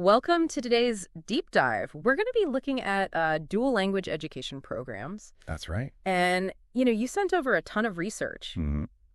Welcome to today's deep dive. We're going to be looking at dual language education programs. That's right. And, you sent over a ton of research,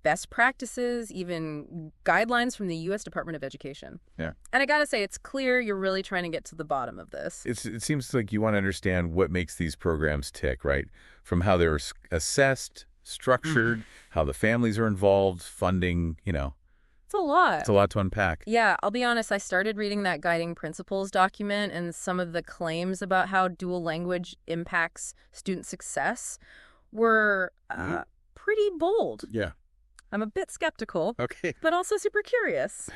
best practices, even guidelines from the U.S. Department of Education. Yeah. And I got to say, it's clear you're really trying to get to the bottom of this. It seems like you want to understand what makes these programs tick, right? From how they're assessed, structured, how the families are involved, funding, It's a lot. It's a lot to unpack. Yeah, I'll be honest, I started reading that guiding principles document, and some of the claims about how dual language impacts student success were pretty bold. Yeah. I'm a bit skeptical, Okay. but also super curious.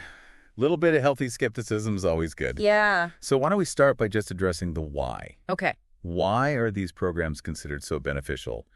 Little bit of healthy skepticism is always good. Yeah. So why don't we start by just addressing the why? Okay. Why are these programs considered so beneficial?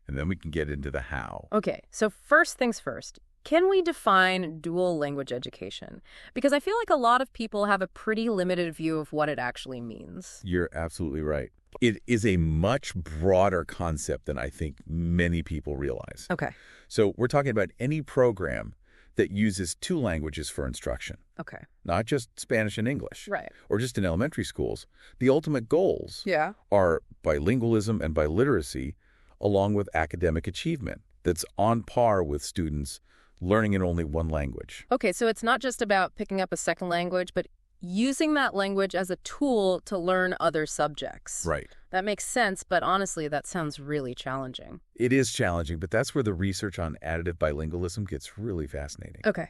And then we can get into the how. Okay, so first things first. Can we define dual language education? Because I feel like a lot of people have a pretty limited view of what it actually means. You're absolutely right. It is a much broader concept than I think many people realize. Okay. So we're talking about any program that uses two languages for instruction, Okay. not just Spanish and English, Right. or just in elementary schools. The ultimate goals Yeah. are bilingualism and biliteracy, along with academic achievement that's on par with students learning in only one language. Okay, so it's not just about picking up a second language, but using that language as a tool to learn other subjects. Right. That makes sense, but honestly, that sounds really challenging. It is challenging, but that's where the research on additive bilingualism gets really fascinating. Okay.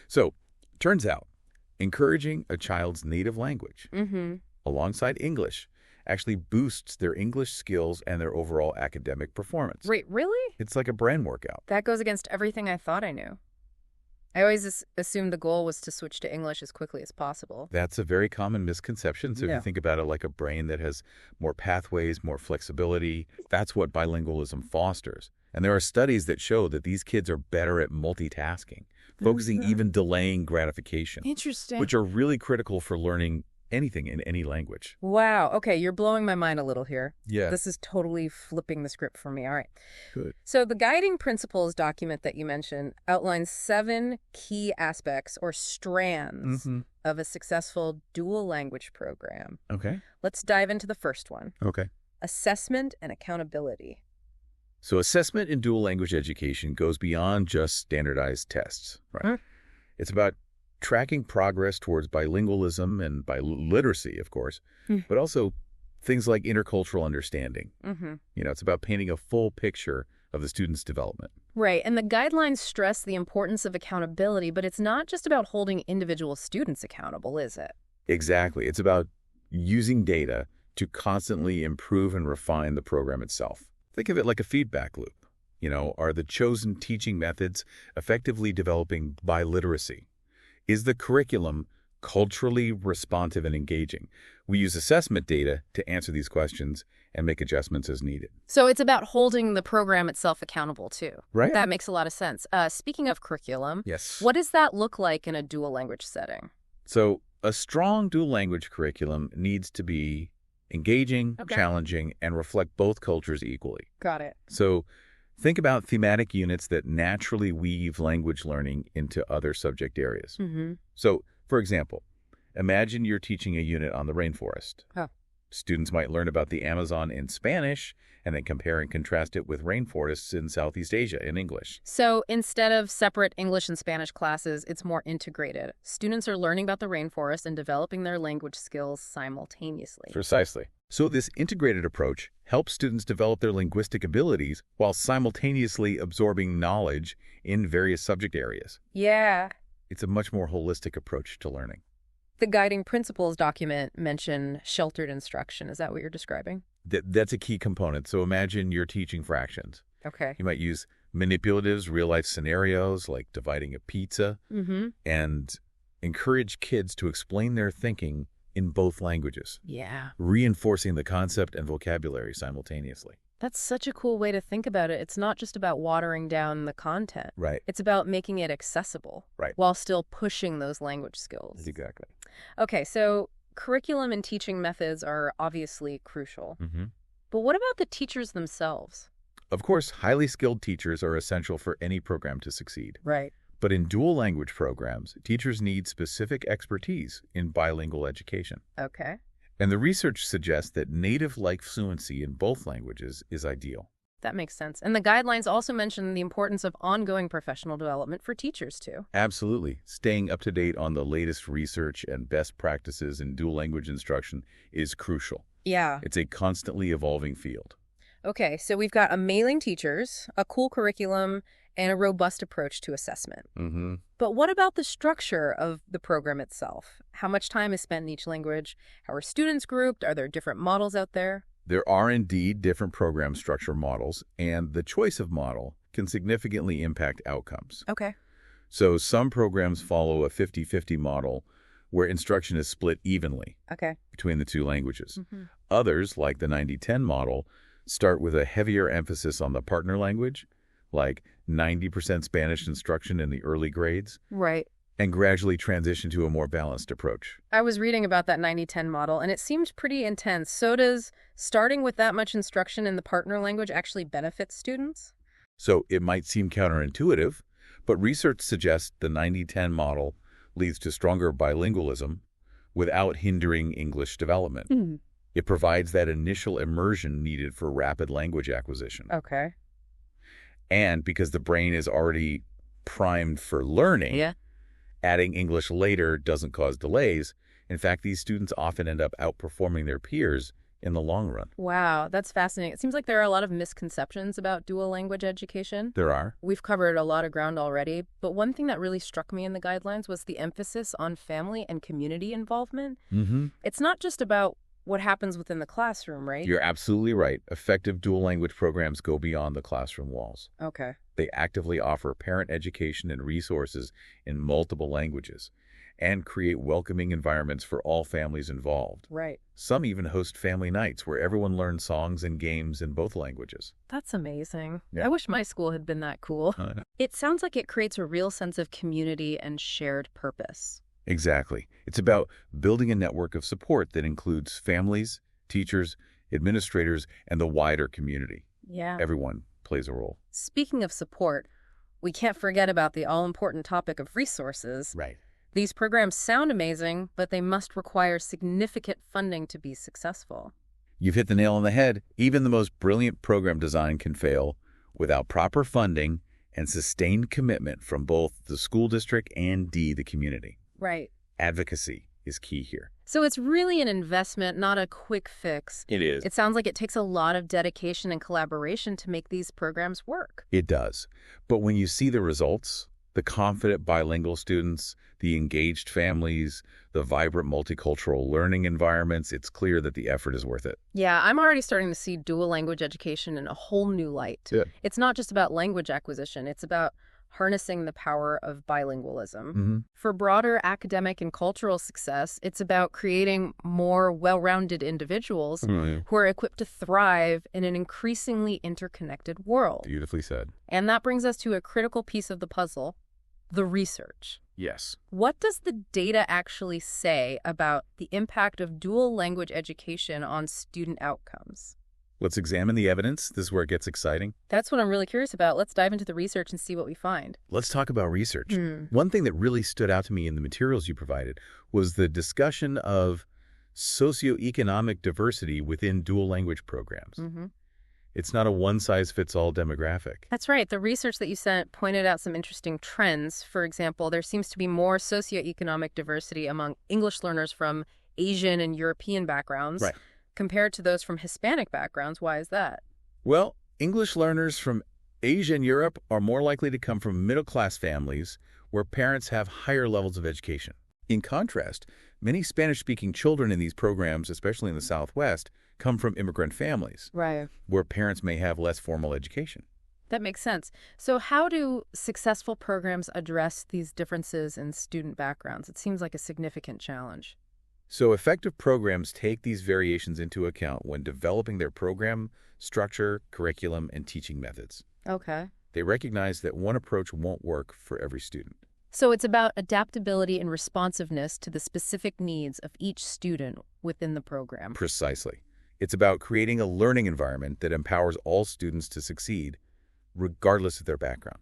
So, turns out, encouraging a child's native language alongside English actually boosts their English skills and their overall academic performance. Wait, really? It's like a brain workout. That goes against everything I thought I knew. I always assumed the goal was to switch to English as quickly as possible. That's a very common misconception. So if Yeah. you think about it like a brain that has more pathways, more flexibility, that's what bilingualism fosters. And there are studies that show that these kids are better at multitasking, focusing, even delaying gratification, Interesting. which are really critical for learning anything in any language. Wow. Okay, you're blowing my mind a little here. Yeah. This is totally flipping the script for me. All right. Good. So the guiding principles document that you mentioned outlines 7 key aspects or strands of a successful dual language program. Okay. Let's dive into the first one. Okay. Assessment and accountability. So assessment in dual language education goes beyond just standardized tests, right? It's about tracking progress towards bilingualism and biliteracy, of course, but also things like intercultural understanding. It's about painting a full picture of the student's development. Right, and the guidelines stress the importance of accountability, but it's not just about holding individual students accountable, is it? Exactly. It's about using data to constantly improve and refine the program itself. Think of it like a feedback loop. Are the chosen teaching methods effectively developing biliteracy? Is the curriculum culturally responsive and engaging? We use assessment data to answer these questions and make adjustments as needed. So it's about holding the program itself accountable, too. Right. That makes a lot of sense. Speaking of curriculum, Yes. what does that look like in a dual language setting? So a strong dual language curriculum needs to be engaging, challenging, and reflect both cultures equally. Got it. So think about thematic units that naturally weave language learning into other subject areas. So, for example, imagine you're teaching a unit on the rainforest. Students might learn about the Amazon in Spanish and then compare and contrast it with rainforests in Southeast Asia in English. So instead of separate English and Spanish classes, it's more integrated. Students are learning about the rainforest and developing their language skills simultaneously. Precisely. So this integrated approach helps students develop their linguistic abilities while simultaneously absorbing knowledge in various subject areas. Yeah. It's a much more holistic approach to learning. The guiding principles document mention sheltered instruction. Is that what you're describing? That's a key component. So imagine you're teaching fractions. Okay. You might use manipulatives, real-life scenarios like dividing a pizza, and encourage kids to explain their thinking in both languages, Yeah. reinforcing the concept and vocabulary simultaneously. That's such a cool way to think about it. It's not just about watering down the content. Right. It's about making it accessible. Right. While still pushing those language skills. Exactly. Okay, so curriculum and teaching methods are obviously crucial. But what about the teachers themselves? Of course, highly skilled teachers are essential for any program to succeed. Right. But in dual language programs, teachers need specific expertise in bilingual education. Okay. And the research suggests that native-like fluency in both languages is ideal. That makes sense. And the guidelines also mention the importance of ongoing professional development for teachers, too. Absolutely. Staying up to date on the latest research and best practices in dual language instruction is crucial. Yeah. It's a constantly evolving field. Okay, so we've got amazing teachers, a cool curriculum, and a robust approach to assessment. Mm-hmm. But what about the structure of the program itself? How much time is spent in each language? How are students grouped? Are there different models out there? There are indeed different program structure models, and the choice of model can significantly impact outcomes. Okay. So some programs follow a 50-50 model where instruction is split evenly between the two languages. Mm-hmm. Others, like the 90-10 model, start with a heavier emphasis on the partner language, like 90% Spanish instruction in the early grades, Right. and gradually transition to a more balanced approach. I was reading about that 90-10 model, and it seemed pretty intense. So does starting with that much instruction in the partner language actually benefit students? So it might seem counterintuitive, but research suggests the 90-10 model leads to stronger bilingualism without hindering English development. Mm. It provides that initial immersion needed for rapid language acquisition. Okay. And because the brain is already primed for learning, adding English later doesn't cause delays. In fact, these students often end up outperforming their peers in the long run. Wow, that's fascinating. It seems like there are a lot of misconceptions about dual language education. There are. We've covered a lot of ground already, but one thing that really struck me in the guidelines was the emphasis on family and community involvement. Mm-hmm. It's not just about what happens within the classroom, right? You're absolutely right. Effective dual language programs go beyond the classroom walls. Okay. They actively offer parent education and resources in multiple languages and create welcoming environments for all families involved. Right. Some even host family nights where everyone learns songs and games in both languages. That's amazing. Yeah. I wish my school had been that cool. It sounds like it creates a real sense of community and shared purpose. Exactly. It's about building a network of support that includes families, teachers, administrators, and the wider community. Yeah. Everyone plays a role. Speaking of support, we can't forget about the all-important topic of resources. Right. These programs sound amazing, but they must require significant funding to be successful. You've hit the nail on the head. Even the most brilliant program design can fail without proper funding and sustained commitment from both the school district and the community. Right. Advocacy is key here. So it's really an investment, not a quick fix. It is. It sounds like it takes a lot of dedication and collaboration to make these programs work. It does. But when you see the results, the confident bilingual students, the engaged families, the vibrant multicultural learning environments, it's clear that the effort is worth it. Yeah, I'm already starting to see dual language education in a whole new light. Yeah. It's not just about language acquisition. It's about harnessing the power of bilingualism. Mm-hmm. For broader academic and cultural success, it's about creating more well-rounded individuals who are equipped to thrive in an increasingly interconnected world. Beautifully said. And that brings us to a critical piece of the puzzle, the research. Yes. What does the data actually say about the impact of dual language education on student outcomes? Let's examine the evidence. This is where it gets exciting. That's what I'm really curious about. Let's dive into the research and see what we find. Let's talk about research. One thing that really stood out to me in the materials you provided was the discussion of socioeconomic diversity within dual language programs. It's not a one-size-fits-all demographic. That's right. The research that you sent pointed out some interesting trends. For example, there seems to be more socioeconomic diversity among English learners from Asian and European backgrounds compared to those from Hispanic backgrounds. Why is that? Well, English learners from Asia and Europe are more likely to come from middle-class families where parents have higher levels of education. In contrast, many Spanish-speaking children in these programs, especially in the Southwest, come from immigrant families where parents may have less formal education. That makes sense. So how do successful programs address these differences in student backgrounds? It seems like a significant challenge. So effective programs take these variations into account when developing their program structure, curriculum, and teaching methods. Okay. They recognize that one approach won't work for every student. So it's about adaptability and responsiveness to the specific needs of each student within the program. Precisely. It's about creating a learning environment that empowers all students to succeed, regardless of their background.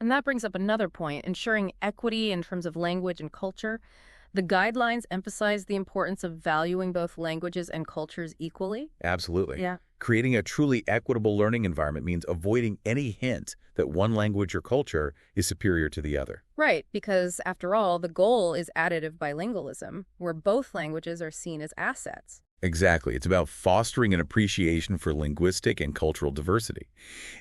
And that brings up another point, ensuring equity in terms of language and culture. The guidelines emphasize the importance of valuing both languages and cultures equally. Absolutely. Yeah. Creating a truly equitable learning environment means avoiding any hint that one language or culture is superior to the other. Right, because after all, the goal is additive bilingualism, where both languages are seen as assets. Exactly. It's about fostering an appreciation for linguistic and cultural diversity,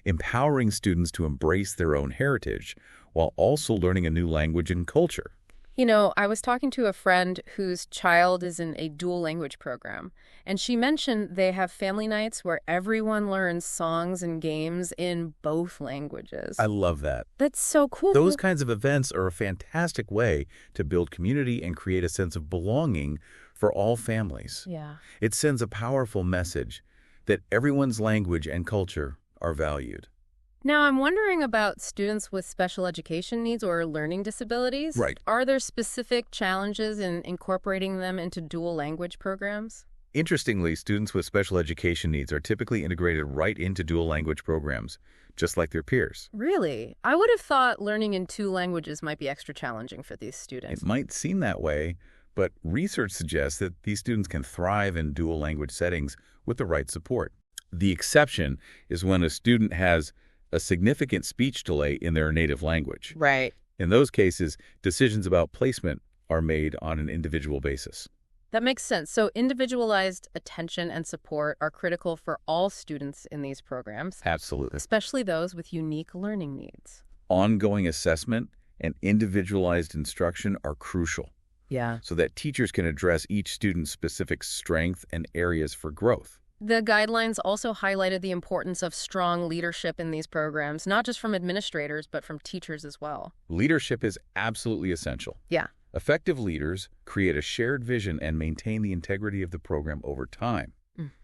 empowering students to embrace their own heritage while also learning a new language and culture. You know, I was talking to a friend whose child is in a dual language program, and she mentioned they have family nights where everyone learns songs and games in both languages. I love that. That's so cool. Those kinds of events are a fantastic way to build community and create a sense of belonging for all families. Yeah. It sends a powerful message that everyone's language and culture are valued. Now, I'm wondering about students with special education needs or learning disabilities. Right. Are there specific challenges in incorporating them into dual language programs? Interestingly, students with special education needs are typically integrated right into dual language programs, just like their peers. Really? I would have thought learning in two languages might be extra challenging for these students. It might seem that way, but research suggests that these students can thrive in dual language settings with the right support. The exception is when a student has a significant speech delay in their native language. Right. In those cases, decisions about placement are made on an individual basis. That makes sense. So individualized attention and support are critical for all students in these programs, Absolutely. especially those with unique learning needs. Ongoing assessment and individualized instruction are crucial Yeah. so that teachers can address each student's specific strength and areas for growth. The guidelines also highlighted the importance of strong leadership in these programs, not just from administrators, but from teachers as well. Leadership is absolutely essential. Yeah. Effective leaders create a shared vision and maintain the integrity of the program over time.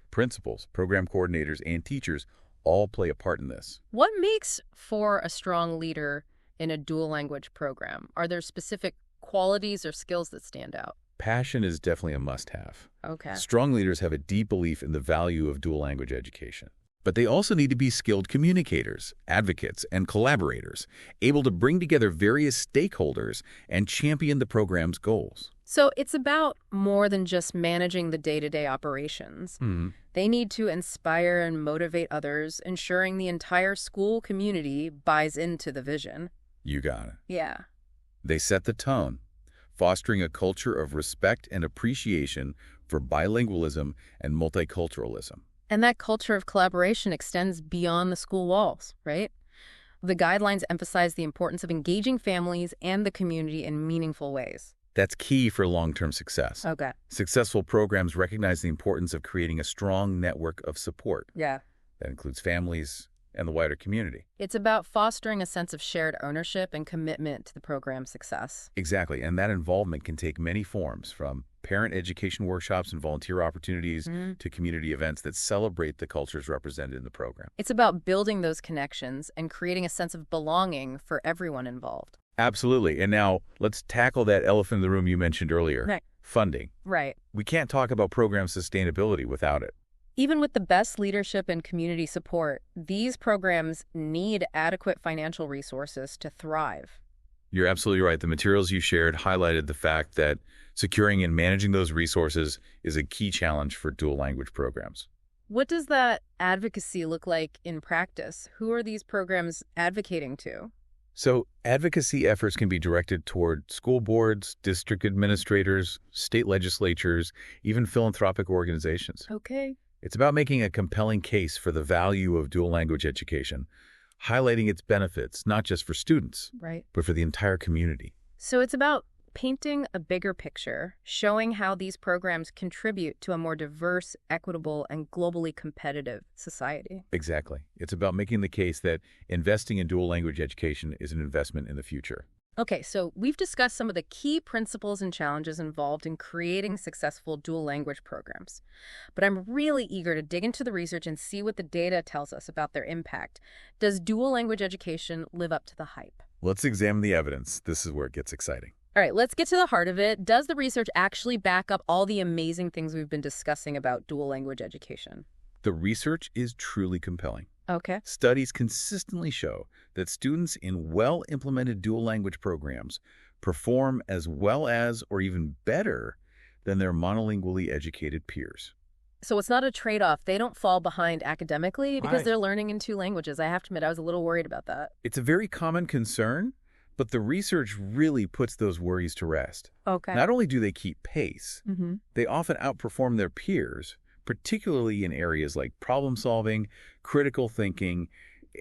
Principals, program coordinators, and teachers all play a part in this. What makes for a strong leader in a dual language program? Are there specific qualities or skills that stand out? Passion is definitely a must-have. Okay. Strong leaders have a deep belief in the value of dual language education. But they also need to be skilled communicators, advocates, and collaborators, able to bring together various stakeholders and champion the program's goals. So it's about more than just managing the day-to-day operations. They need to inspire and motivate others, ensuring the entire school community buys into the vision. You got it. Yeah. They set the tone, fostering a culture of respect and appreciation for bilingualism and multiculturalism. And that culture of collaboration extends beyond the school walls, right? The guidelines emphasize the importance of engaging families and the community in meaningful ways. That's key for long-term success. Okay. Successful programs recognize the importance of creating a strong network of support. Yeah. That includes families and the wider community. It's about fostering a sense of shared ownership and commitment to the program's success. Exactly, and that involvement can take many forms, from parent education workshops and volunteer opportunities to community events that celebrate the cultures represented in the program. It's about building those connections and creating a sense of belonging for everyone involved. Absolutely. And now let's tackle that elephant in the room you mentioned earlier. Right. Funding. Right. We can't talk about program sustainability without it. Even with the best leadership and community support, these programs need adequate financial resources to thrive. You're absolutely right. The materials you shared highlighted the fact that securing and managing those resources is a key challenge for dual language programs. What does that advocacy look like in practice? Who are these programs advocating to? So advocacy efforts can be directed toward school boards, district administrators, state legislatures, even philanthropic organizations. Okay. It's about making a compelling case for the value of dual language education, highlighting its benefits not just for students, Right. but for the entire community. So it's about painting a bigger picture, showing how these programs contribute to a more diverse, equitable, and globally competitive society. Exactly. It's about making the case that investing in dual language education is an investment in the future. Okay, so we've discussed some of the key principles and challenges involved in creating successful dual language programs. But I'm really eager to dig into the research and see what the data tells us about their impact. Does dual language education live up to the hype? Let's examine the evidence. This is where it gets exciting. All right, let's get to the heart of it. Does the research actually back up all the amazing things we've been discussing about dual language education? The research is truly compelling. Okay. Studies consistently show that students in well-implemented dual-language programs perform as well as or even better than their monolingually educated peers. So it's not a trade-off. They don't fall behind academically because Right. they're learning in two languages. I have to admit, I was a little worried about that. It's a very common concern, but the research really puts those worries to rest. Okay. Not only do they keep pace, Mm-hmm. they often outperform their peers, particularly in areas like problem solving, critical thinking,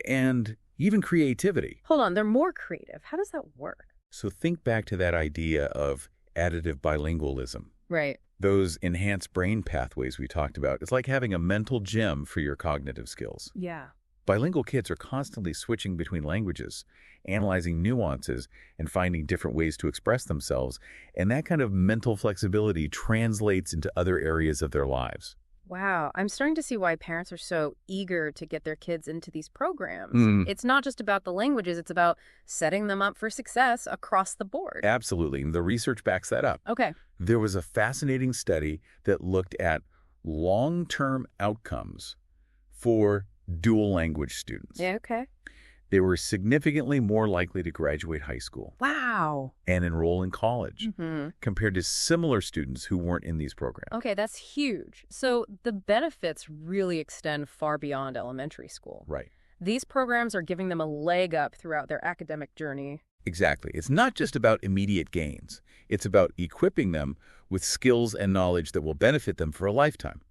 and even creativity. Hold on, they're more creative. How does that work? So think back to that idea of additive bilingualism. Right. Those enhanced brain pathways we talked about. It's like having a mental gym for your cognitive skills. Yeah. Bilingual kids are constantly switching between languages, analyzing nuances, and finding different ways to express themselves. And that kind of mental flexibility translates into other areas of their lives. Wow. I'm starting to see why parents are so eager to get their kids into these programs. It's not just about the languages, it's about setting them up for success across the board. Absolutely. And the research backs that up. Okay. There was a fascinating study that looked at long-term outcomes for dual language students. Yeah, okay. They were significantly more likely to graduate high school Wow. and enroll in college Mm-hmm. compared to similar students who weren't in these programs. Okay, that's huge. So the benefits really extend far beyond elementary school. Right. These programs are giving them a leg up throughout their academic journey. Exactly. It's not just about immediate gains. It's about equipping them with skills and knowledge that will benefit them for a lifetime.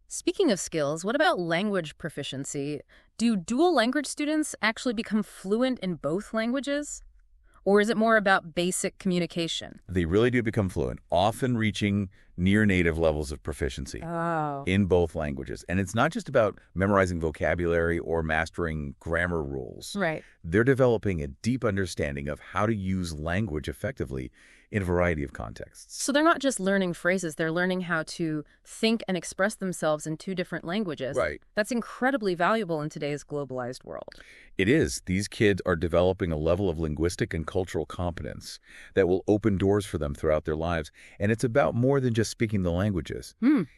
Speaking of skills, what about language proficiency? Do dual language students actually become fluent in both languages? Or is it more about basic communication? They really do become fluent, often reaching near native levels of proficiency Oh. in both languages. And it's not just about memorizing vocabulary or mastering grammar rules. Right. They're developing a deep understanding of how to use language effectively in a variety of contexts. So they're not just learning phrases, they're learning how to think and express themselves in two different languages. Right. That's incredibly valuable in today's globalized world. It is. These kids are developing a level of linguistic and cultural competence that will open doors for them throughout their lives. And it's about more than just speaking the languages.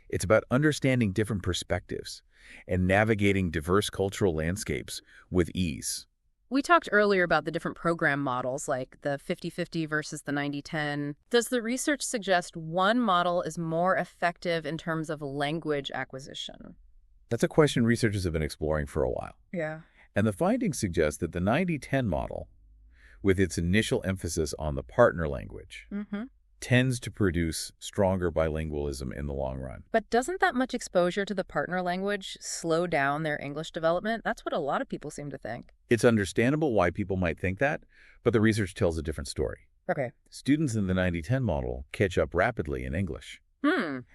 It's about understanding different perspectives and navigating diverse cultural landscapes with ease. We talked earlier about the different program models, like the 50-50 versus the 90-10. Does the research suggest one model is more effective in terms of language acquisition? That's a question researchers have been exploring for a while. Yeah. And the findings suggest that the 90-10 model, with its initial emphasis on the partner language, tends to produce stronger bilingualism in the long run. But doesn't that much exposure to the partner language slow down their English development? That's what a lot of people seem to think. It's understandable why people might think that, but the research tells a different story. Okay. Students in the 90-10 model catch up rapidly in English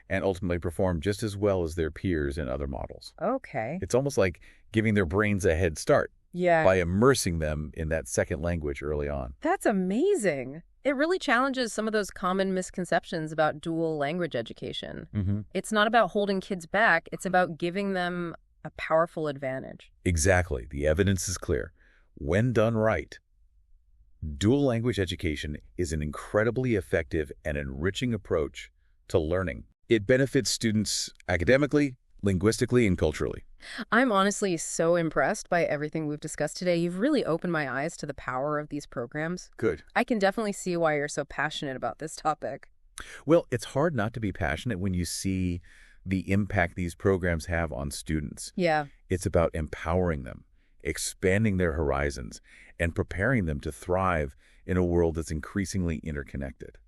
and ultimately perform just as well as their peers in other models. Okay. It's almost like giving their brains a head start Yeah. by immersing them in that second language early on. That's amazing. It really challenges some of those common misconceptions about dual language education. It's not about holding kids back. It's about giving them a powerful advantage. Exactly. The evidence is clear. When done right, dual language education is an incredibly effective and enriching approach to learning. It benefits students academically, linguistically, and culturally. I'm honestly so impressed by everything we've discussed today. You've really opened my eyes to the power of these programs. Good. I can definitely see why you're so passionate about this topic. Well, it's hard not to be passionate when you see the impact these programs have on students. Yeah. It's about empowering them, expanding their horizons, and preparing them to thrive in a world that's increasingly interconnected.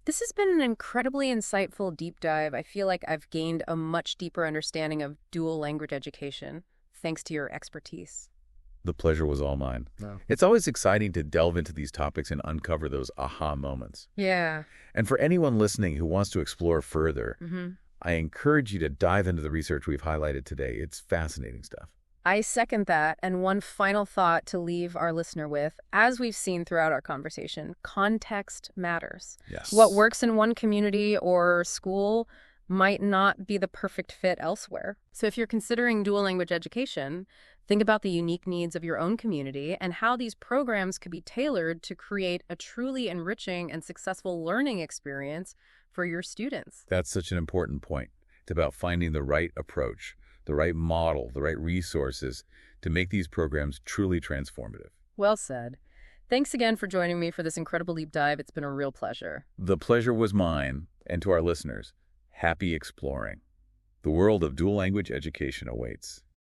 This has been an incredibly insightful deep dive. I feel like I've gained a much deeper understanding of dual language education, thanks to your expertise. The pleasure was all mine. No. It's always exciting to delve into these topics and uncover those aha moments. Yeah. And for anyone listening who wants to explore further, I encourage you to dive into the research we've highlighted today. It's fascinating stuff. I second that. And one final thought to leave our listener with, as we've seen throughout our conversation, context matters. Yes. What works in one community or school might not be the perfect fit elsewhere. So if you're considering dual language education, think about the unique needs of your own community and how these programs could be tailored to create a truly enriching and successful learning experience for your students. That's such an important point. It's about finding the right approach, the the right model, the right resources to make these programs truly transformative. Well said. Thanks again for joining me for this incredible deep dive. It's been a real pleasure. The pleasure was mine, and to our listeners, happy exploring. The world of dual language education awaits.